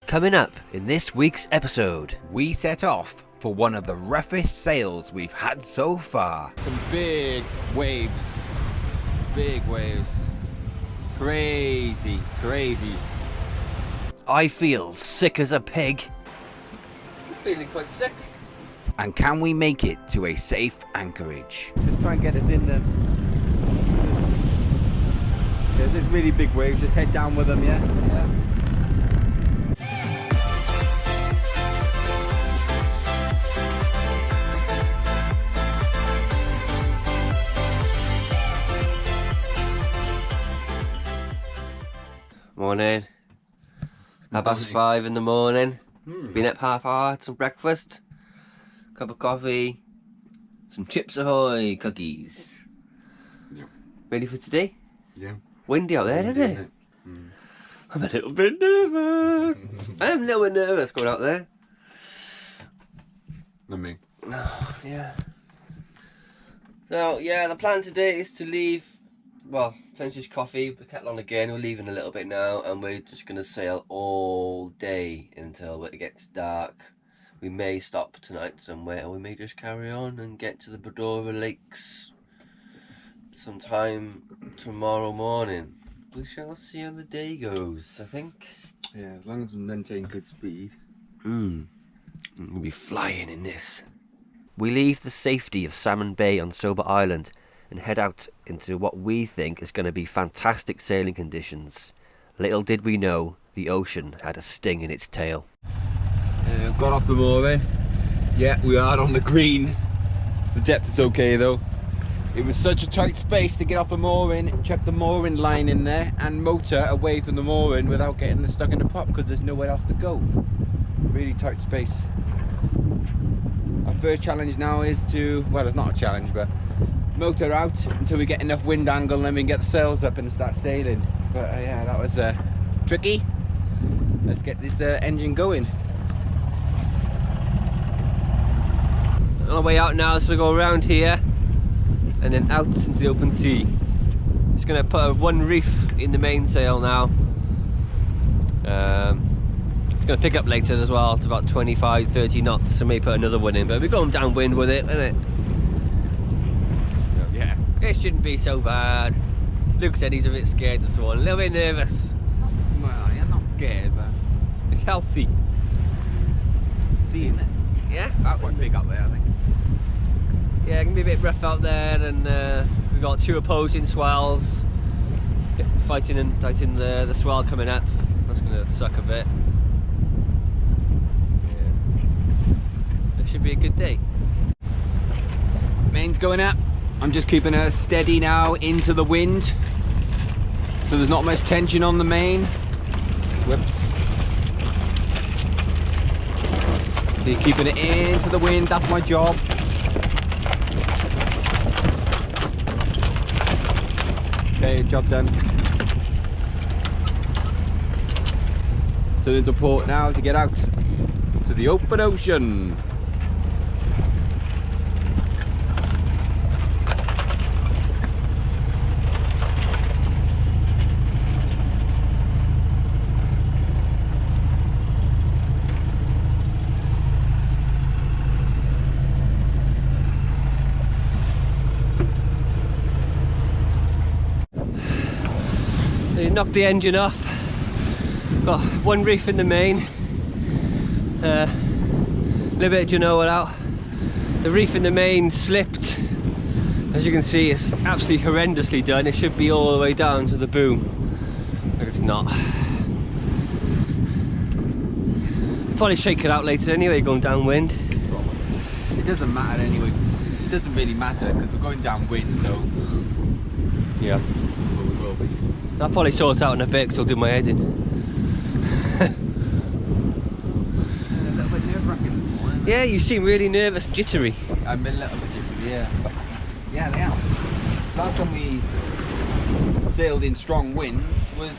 Coming up in this week's episode, we set off for one of the roughest sails we've had so far. Some big waves. Big waves. Crazy, crazy. I feel sick as a pig. I'm feeling quite sick. And can we make it to a safe anchorage? Just try and get us in them. There's really big waves, just head down with them, yeah? Morning. 5:30 in the morning. Been up half hour, had some breakfast, cup of coffee, some Chips Ahoy cookies. Yeah. Ready for today? Yeah. Windy out there, isn't it? I'm a little bit nervous. I'm a little bit nervous going out there. Not me. Yeah. So, yeah, the plan today is to leave, well, finish this coffee, put the kettle on again, we're leaving a little bit now, and we're just going to sail all day until it gets dark. We may stop tonight somewhere, or we may just carry on and get to the Bredora Lakes sometime tomorrow morning. We shall see how the day goes, I think. Yeah, as long as we maintain good speed. We'll be flying in this. we leave the safety of Salmon Bay on Sober Island and head out into what we think is going to be fantastic sailing conditions. Little did we know, the ocean had a sting in its tail. Got off the mooring. Yeah, we are on the green. The depth is okay though. It was such a tight space to get off the mooring, chuck the mooring line in there and motor away from the mooring without getting stuck in the prop because there's nowhere else to go. Really tight space. Our first challenge now is to, well, it's not a challenge, but motor out until we get enough wind angle and then we can get the sails up and start sailing. But yeah, that was tricky. Let's get this engine going. On our way out now, so we go around here and then out into the open sea. Just going to put one reef in the mainsail now. It's going to pick up later as well. It's about 25-30 knots, so maybe put another one in, but we're going downwind with it, isn't it? So, yeah, it shouldn't be so bad. Luke said he's a bit scared this one, a little bit nervous. Well, I'm not scared, but It's healthy. seeing it. Yeah? That's quite big up there, I think. Yeah, it can be a bit rough out there, and we've got two opposing swells fighting the swell coming up. That's going to suck a bit. Yeah. It should be a good day. Main's going up. I'm just keeping her steady now into the wind, so there's not much tension on the main. Whoops. So you're keeping it into the wind, that's my job. Okay, job done. So into port now to get out to the open ocean. They knocked the engine off. Got one reef in the main. A little bit of genoa out. The reef in the main slipped. As you can see, it's absolutely horrendously done. It should be all the way down to the boom, but it's not. Probably shake it out later anyway, going downwind. It doesn't matter anyway. It doesn't really matter because we're going downwind, so Yeah. well, we will be. I'll probably sort out in a bit because I'll do my heading. A little bit nerve-wracking this morning. Yeah, you seem really nervous and jittery. I'm a little bit jittery, yeah. But yeah, they are. Last time we sailed in strong winds was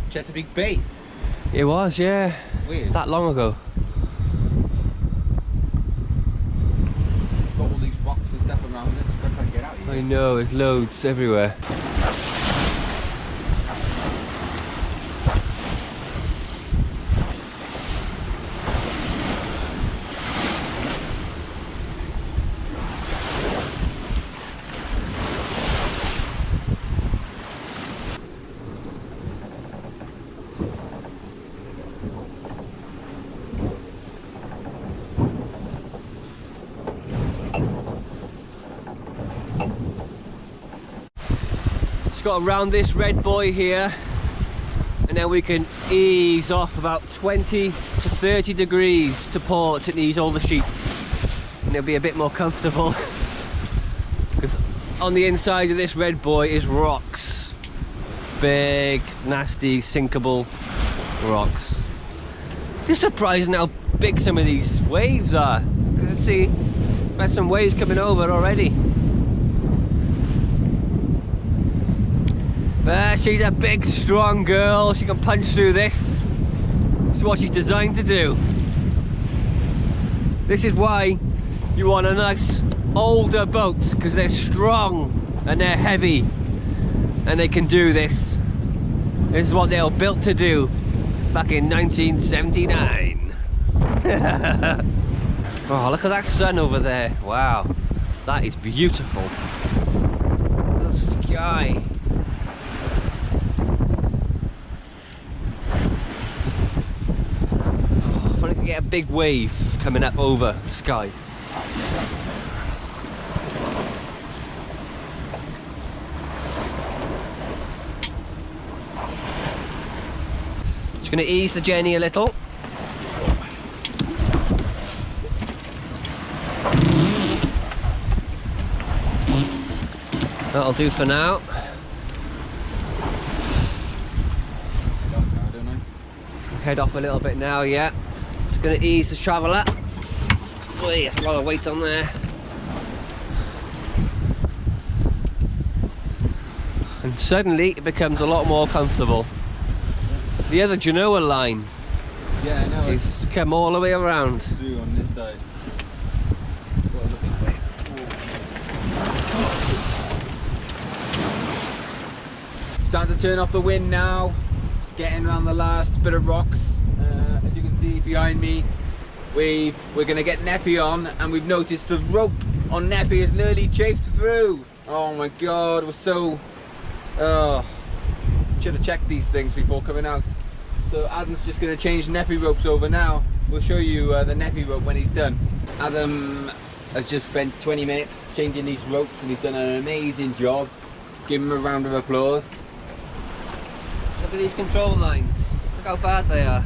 Chesapeake Bay. It was, yeah. Weird. That long ago. Got all these rocks and stuff around us. We're trying to get out of here. I know, there's loads everywhere. got around this red buoy here, and then we can ease off about 20 to 30 degrees to port and ease all the sheets, and it'll be a bit more comfortable. Because on the inside of this red buoy is rocks, big, nasty, sinkable rocks. Just surprising how big some of these waves are. Because see, we've had some waves coming over already. But she's a big, strong girl. She can punch through this. It's what she's designed to do. This is why you want a nice older boats, because they're strong and they're heavy and they can do this. This is what they were built to do back in 1979. Oh, look at that sun over there. Wow, that is beautiful. The sky. Oh, if I could get a big wave coming up over the sky. Just going to ease the Jenny a little. That'll do for now. Head off a little bit now, yeah. Just going to ease the traveller. Oh, there's a lot of weight on there. And suddenly it becomes a lot more comfortable. The other Genoa line Yeah, I know. is come all the way around. Through on this side. What a looking way. Starting to turn off the wind now. Getting around the last bit of rocks. As you can see behind me, we're going to get Neppy on, and we've noticed the rope on Neppy is nearly chafed through. Oh my god, we're so... should have checked these things before coming out. So Adam's just going to change Neppy ropes over now. We'll show you the Neppy rope when he's done. Adam has just spent 20 minutes changing these ropes, and he's done an amazing job. Give him a round of applause. Look at these control lines. Look how bad they are.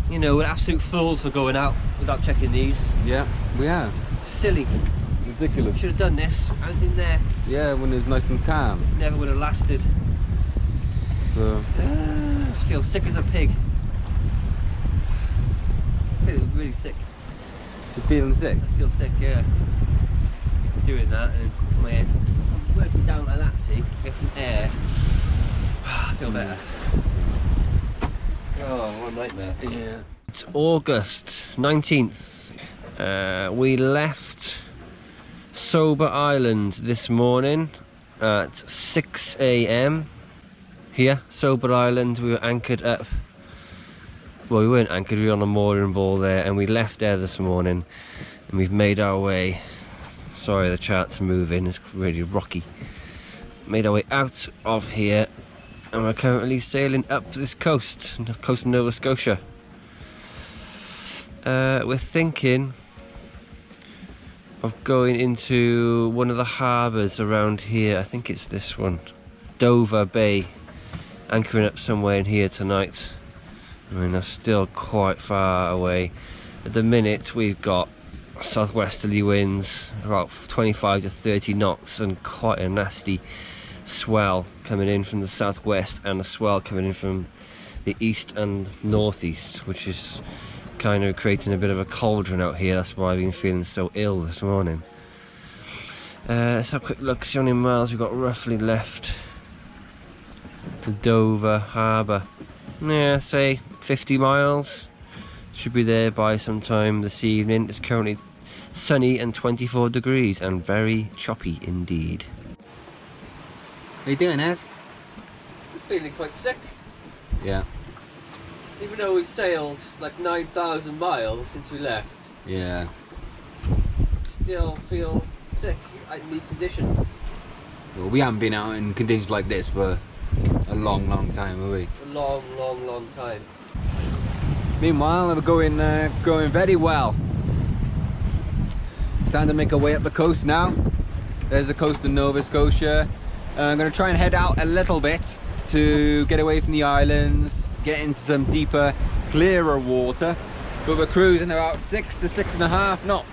You know, we're absolute fools for going out without checking these. Yeah, we are. Silly. Ridiculous. Should have done this out in there. Yeah, when it's nice and calm. Never would have lasted. So. I feel sick as a pig. I feel really sick. You're feeling sick? I feel sick, yeah. Doing that and my head. I'm working down like that, see? Get some air. I feel better. Oh, what a nightmare. Yeah. It's August 19th. We left Sober Island this morning at 6 AM. Here, Sober Island, we were anchored up. Well, we weren't anchored, we were on a mooring ball there, and we left there this morning and we've made our way. Sorry, the chart's moving, it's really rocky. Made our way out of here, and we're currently sailing up this coast of Nova Scotia. We're thinking of going into one of the harbours around here. I think it's this one, Dover Bay. Anchoring up somewhere in here tonight. I mean, that's still quite far away. At the minute, we've got southwesterly winds, about 25 to 30 knots, and quite a nasty swell coming in from the southwest, and a swell coming in from the east and northeast, which is kind of creating a bit of a cauldron out here. That's why I've been feeling so ill this morning. Let's have a quick look, see how many miles we've got roughly left to Dover Harbour. Yeah, say 50 miles. Should be there by sometime this evening. It's currently sunny and 24 degrees and very choppy indeed. How you doing, Ez? I'm feeling quite sick. Yeah. Even though we've sailed like 9,000 miles since we left, Yeah. still feel sick in these conditions. Well, we haven't been out in conditions like this for a long time, have we? A long time. Meanwhile, we're going very well. Starting to make our way up the coast now. There's the coast of Nova Scotia. I'm going to try and head out a little bit to get away from the islands, get into some deeper, clearer water. But we're cruising about 6 to 6.5 knots.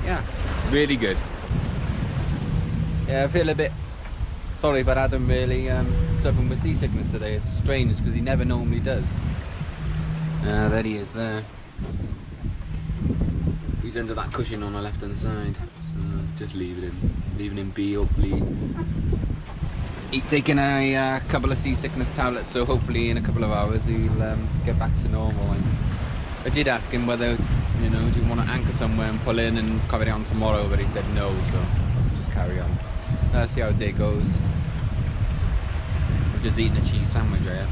Yeah, really good. Yeah, I feel a bit sorry for Adam really suffering with seasickness today. It's strange because he never normally does. There he is there. He's under that cushion on the left hand side. So just leaving him be. Hopefully he's taken a couple of seasickness tablets, so hopefully in a couple of hours he'll get back to normal. And I did ask him whether, you know, do you want to anchor somewhere and pull in and carry on tomorrow, but he said no, so just carry on. Let's see how the day goes. I'm just eating a cheese sandwich here.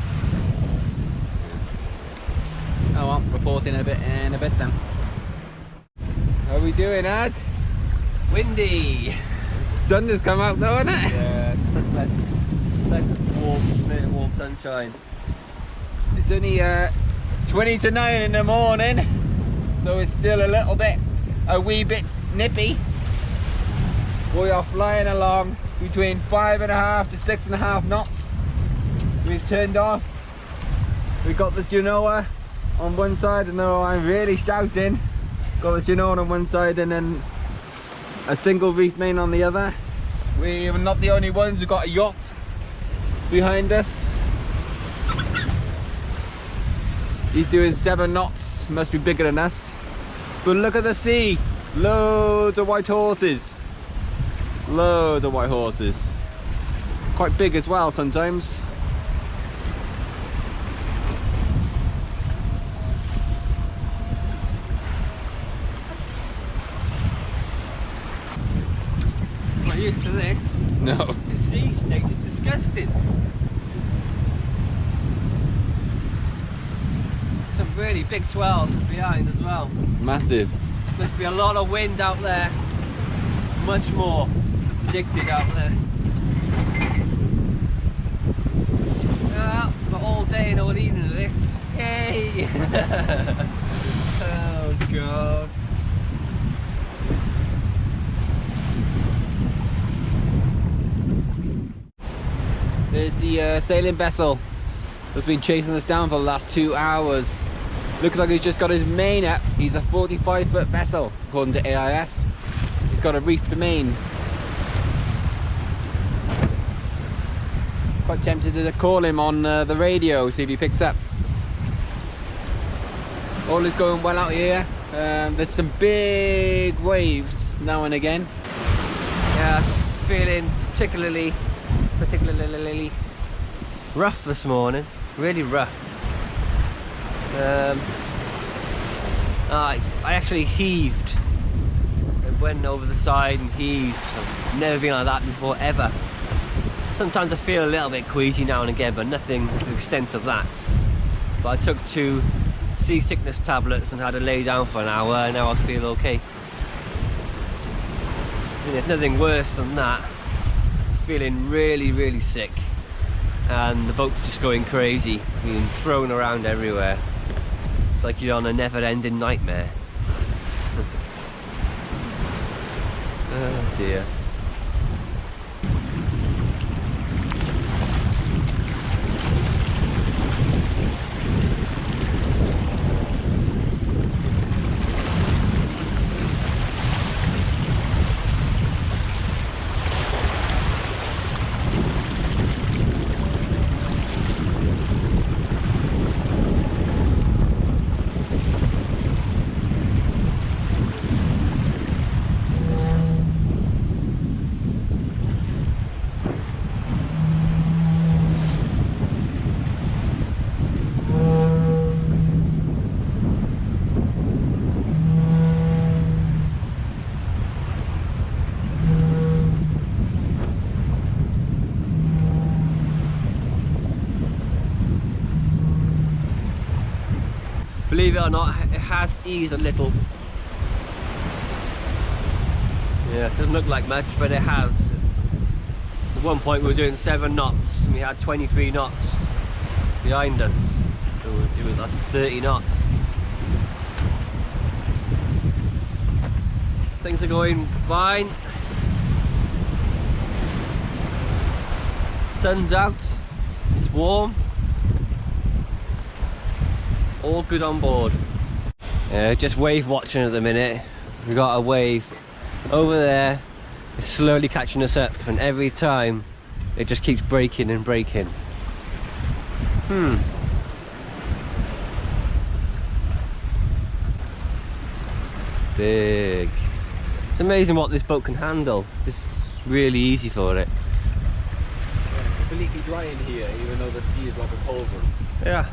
Oh well, reporting a bit in a bit then. How are we doing, Ad? Windy. Sun has come out though, isn't it? Yeah, warm sunshine. It's only 20 to 9 in the morning, so it's still a wee bit nippy. We are flying along between 5.5 to 6.5 knots. We've turned off. We've got the Genoa on one side, and now I'm really shouting. Got the Genoa on one side and then a single reef main on the other. We're not the only ones who got a yacht behind us. He's doing 7 knots, must be bigger than us. But look at the sea, loads of white horses. Loads of white horses. Quite big as well sometimes. I'm not used to this. No. The sea state is disgusting. Some really big swells behind as well. Massive. Must be a lot of wind out there. Much more predicted out there. Well, but all day and all evening of this. Yay! Oh god. There's the sailing vessel that's been chasing us down for the last 2 hours. Looks like he's just got his main up. He's a 45-foot vessel, according to AIS. He's got a reefed main. Quite tempted to call him on the radio, see if he picks up. All is going well out here. There's some big waves now and again. Yeah, feeling particularly rough this morning. Really rough. I actually heaved. It went over the side and heaved. I've never been like that before, ever. Sometimes I feel a little bit queasy now and again, but nothing to the extent of that. But I took 2 seasickness tablets and had to lay down for an hour, and now I feel okay. And there's nothing worse than that. Feeling really sick, and the boat's just going crazy, being thrown around everywhere. It's like you're on a never-ending nightmare. Oh dear. Believe it or not, it has eased a little. Yeah, it doesn't look like much, but it has. At one point we were doing 7 knots and we had 23 knots behind us. So it was 30 knots. Things are going fine. sun's out, it's warm, all good on board. Just wave watching at the minute. We got a wave over there, it's slowly catching us up, and every time it just keeps breaking and breaking. Big. It's amazing what this boat can handle. Just really easy for it. Yeah, completely dry in here, even though the sea is like a cauldron. Yeah.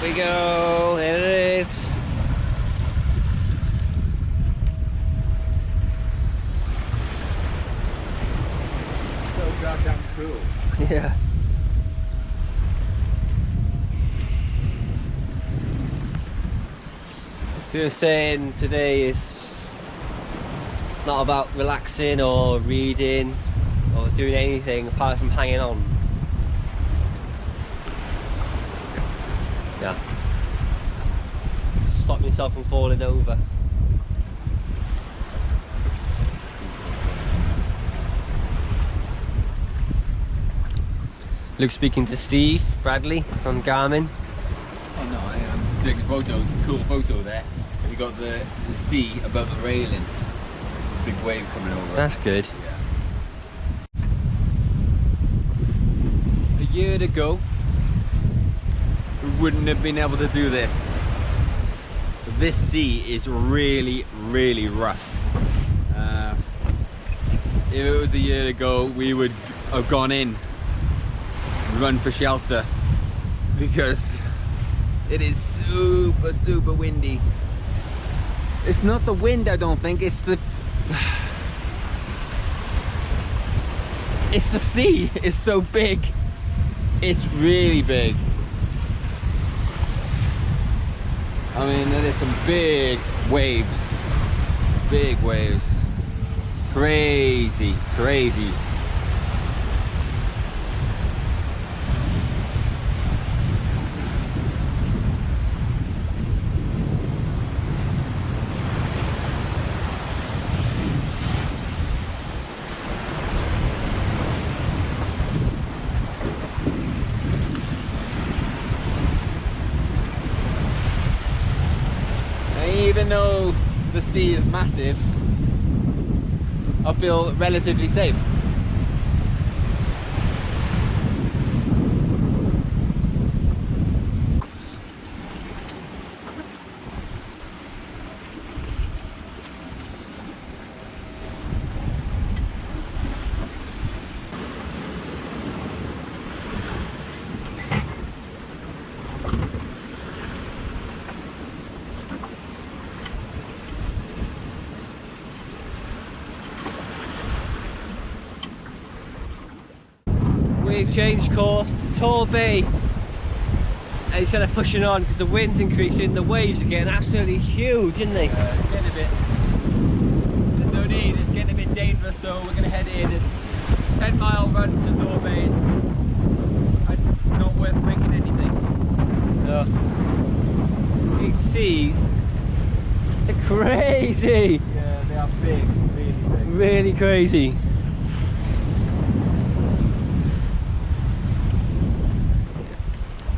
We go. There it is. So goddamn cool. Yeah. We were saying today is not about relaxing or reading or doing anything apart from hanging on. Yeah. Stop myself from falling over. Luke speaking to Steve Bradley on Garmin. Oh no, I'm taking a photo. It's a cool photo there. You got the sea above the railing. Big wave coming over. That's good. Yeah. A year ago, we wouldn't have been able to do this. This sea is really, really rough. If it was a year ago, we would have gone in, run for shelter, because it is super, super windy. It's not the wind, I don't think, it's the sea. It's so big. It's really big. I mean, there is some big waves. Big waves. Crazy, crazy. Even though the sea is massive, I feel relatively safe. We've changed course to Torbay, and instead of pushing on because the wind's increasing, the waves are getting absolutely huge, aren't they? It's getting a bit, there's no need, it's getting a bit dangerous, so we're going to head in. It's a 10-mile run to Torbay. It's not worth breaking anything. No. These seas are crazy! Yeah, they are big, really big. Really crazy.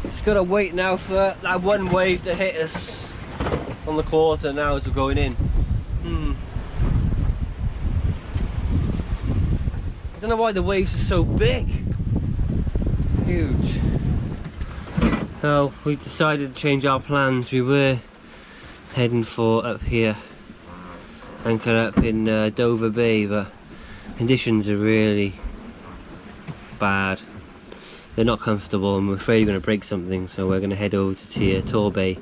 Just gotta wait now for that one wave to hit us on the quarter now as we're going in. I don't know why the waves are so big. Huge. So we decided to change our plans. We were heading for up here, anchor up in Dover Bay, but conditions are really bad. They're not comfortable and we're afraid we're going to break something, so we're going to head over to Torbay.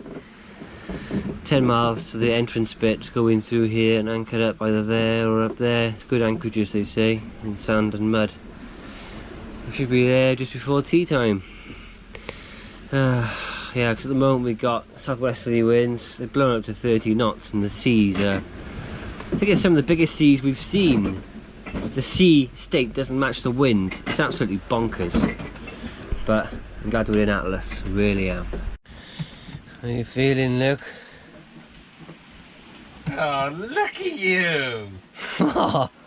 10 miles to the entrance bit, go in through here and anchor up either there or up there. Good anchorages, they say, in sand and mud. We should be there just before tea time. Yeah, because at the moment we've got southwesterly winds. They're blowing up to 30 knots and the seas are, I think it's some of the biggest seas we've seen the sea state doesn't match the wind. It's absolutely bonkers. But I'm glad we're in Atlas, really am. How are you feeling, Luke? Oh, look at you!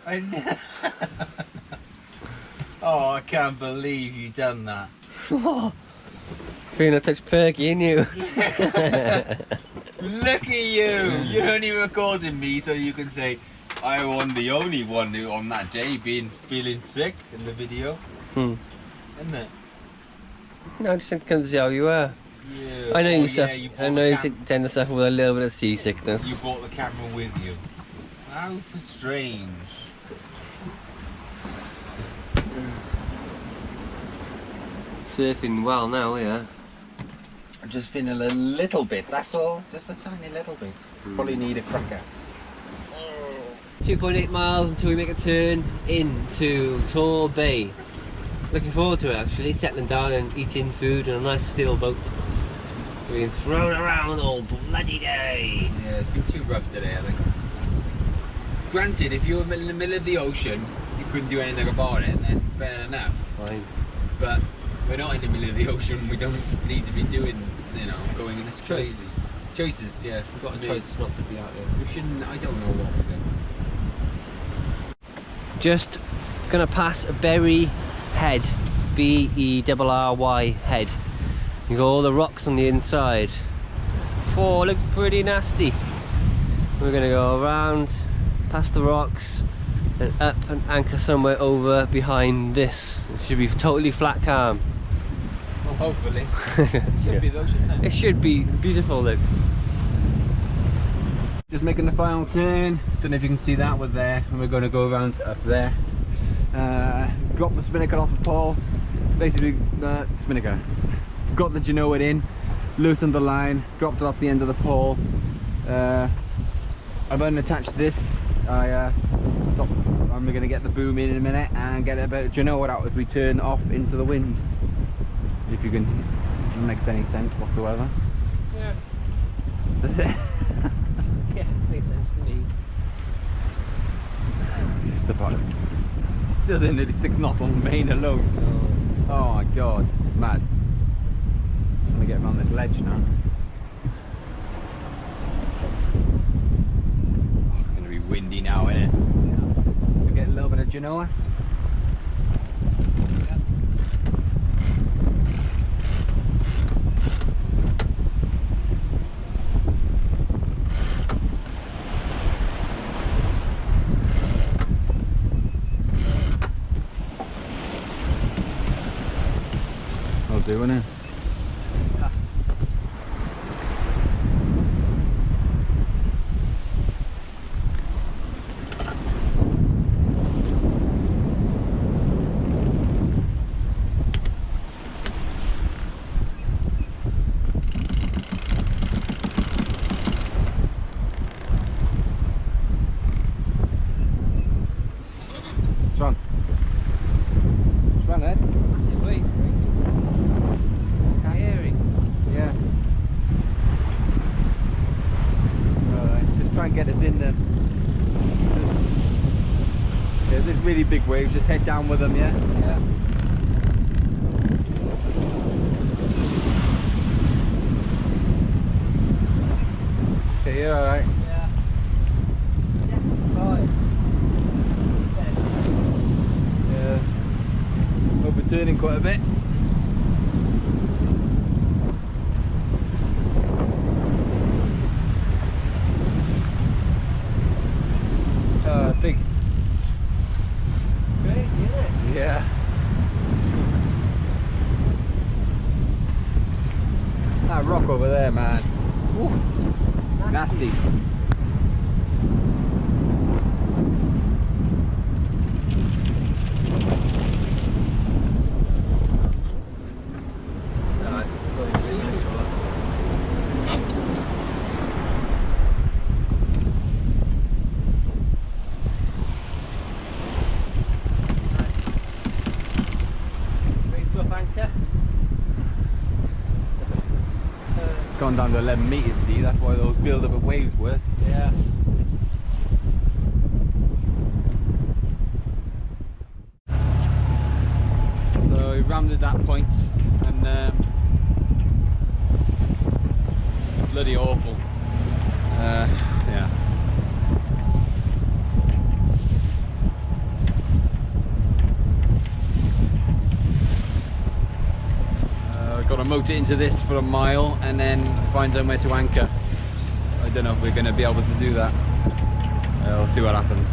I know. Oh, I can't believe you done that. Feeling a touch perky, ain't you? Look at you! You're only recording me so you can say, I won the only one who on that day feeling sick in the video. Hmm. Isn't it? No, I just think because how you are. Yeah. I know Oh, you yeah, suffer. you I know you tend to suffer with a little bit of seasickness. You brought the camera with you. How for strange. Surfing well now, yeah. I'm just feeling a little bit, that's all. Just a tiny little bit. Probably need a cracker. 2.8 miles until we make a turn into Tor Bay. Looking forward to it actually, settling down and eating food in a nice steel boat. Being thrown around all bloody day. Yeah, it's been too rough today, I think. Granted, if you were in the middle of the ocean, you couldn't do anything about it, then fair enough. Fine. But we're not in the middle of the ocean, we don't need to be doing, you know, going in this crazy. Choices, yeah. We've got a choice not to be out there. We shouldn't, I don't know what we're doing. Just gonna pass Berry Head, B-E-R-R-Y Head. You got all the rocks on the inside. Looks pretty nasty. We're gonna go around, past the rocks, and up and anchor somewhere over behind this. It should be totally flat calm. Well, hopefully. Should be though, shouldn't it? It should be beautiful, look. Just making the final turn. Don't know if you can see that, we're there, and we're going to go around up there. Drop the spinnaker off the pole. Basically, spinnaker. Got the Genoa in, loosened the line, dropped it off the end of the pole. I've unattached this. Stop. I'm going to get the boom in a minute and get a bit of Genoa out as we turn off into the wind. If you can, if it makes any sense whatsoever. Yeah. Does it? Yeah, makes sense to me. It's just about still doing nearly 6 knots on the main alone. Oh my god, it's mad. I'm gonna get around this ledge now. Oh, it's gonna be windy now, isn't it? Yeah. We get a little bit of Genoa. Doing it. Strong. Strong, Ed. Massive waves. Scary. Yeah. Alright, just try and get us in there. Yeah, there's really big waves, just head down with them, yeah? Yeah. Okay, you're alright. Yeah. Yeah, fine. Yeah. Overturning quite a bit. Big. Crazy, isn't it? Yeah. That rock over there, man. Oof. Nasty. Gone down to 11 meters, see, that's why those build up of waves were. Yeah. rounded that point, and bloody awful. Yeah. We've got to motor into this for a mile and then find somewhere to anchor. I don't know if we're going to be able to do that. We'll see what happens.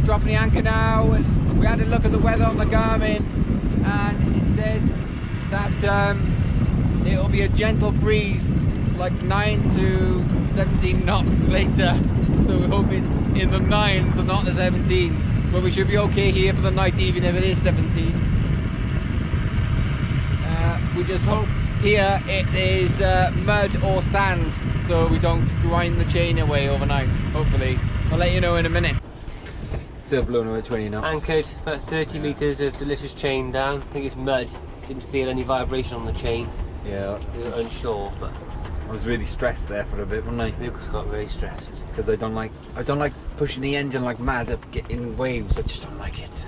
Dropping the anchor now. We had a look at the weather on the Garmin, and it said that it'll be a gentle breeze, like 9 to 17 knots later. So we hope it's in the 9s and not the 17s. But we should be okay here for the night, even if it is 17. We just hope here it is mud or sand, so we don't grind the chain away overnight. Hopefully, I'll let you know in a minute. Still blowing away 20 knots. Anchored, about 30 metres of delicious chain down. I think it's mud. Didn't feel any vibration on the chain. Yeah, We were unsure, but I was really stressed there for a bit, wasn't I? Lucas got very stressed. Because I don't like pushing the engine like mad up, getting waves. I just don't like it.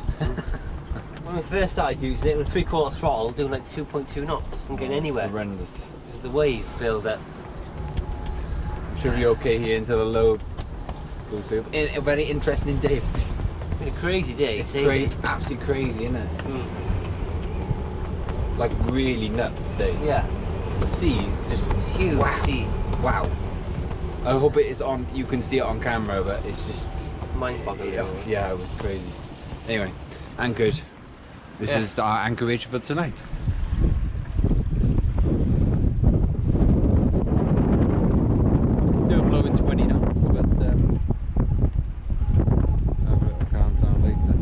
When we first started using it, with 3/4 throttle, doing like 2.2 knots and getting anywhere. Horrendous. Because the wave build up. Should be okay here until the load goes through. A very interesting day. It's Been a crazy day. It's sailing. crazy, absolutely crazy, isn't it? Like really nuts day. Yeah. The sea's just Huge wow. sea. Wow. I hope it is on. You can see it on camera, but it's just Mind-boggling. yeah, it was crazy. Anyway, anchored. This Yeah. is our anchorage for tonight. Still blowing 20 knots, but have a little calm down later.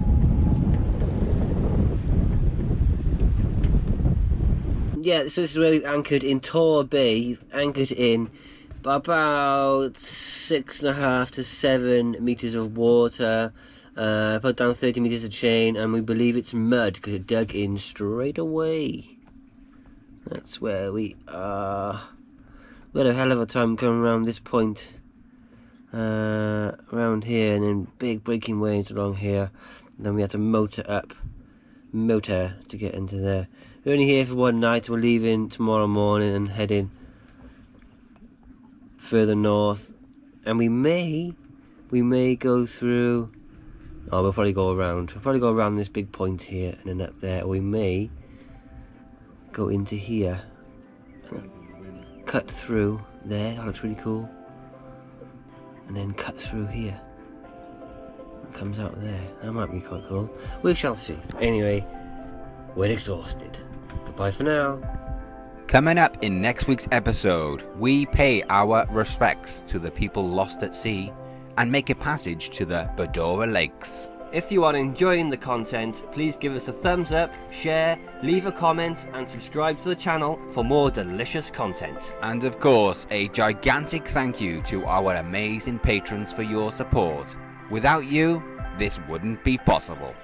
Yeah, so this is where we've anchored in Tor Bay. We've anchored in about 6.5 to 7 metres of water. Put down 30 metres of chain, and we believe it's mud because it dug in straight away. That's where we are. We had a hell of a time coming around this point, around here, and then big breaking waves along here. And then we had to motor to get into there. We're only here for one night. We're leaving tomorrow morning and heading further north, and we may go through. Oh, we'll probably go around. We'll probably go around this big point here and then up there. Or we may go into here, and cut through there. That looks really cool. And then cut through here. It comes out there. That might be quite cool. We shall see. Anyway, we're exhausted. Goodbye for now. Coming up in next week's episode, we pay our respects to the people lost at sea and make a passage to the Badora Lakes. If you are enjoying the content, please give us a thumbs up, share, leave a comment and subscribe to the channel for more delicious content. And of course, a gigantic thank you to our amazing patrons for your support. Without you, this wouldn't be possible.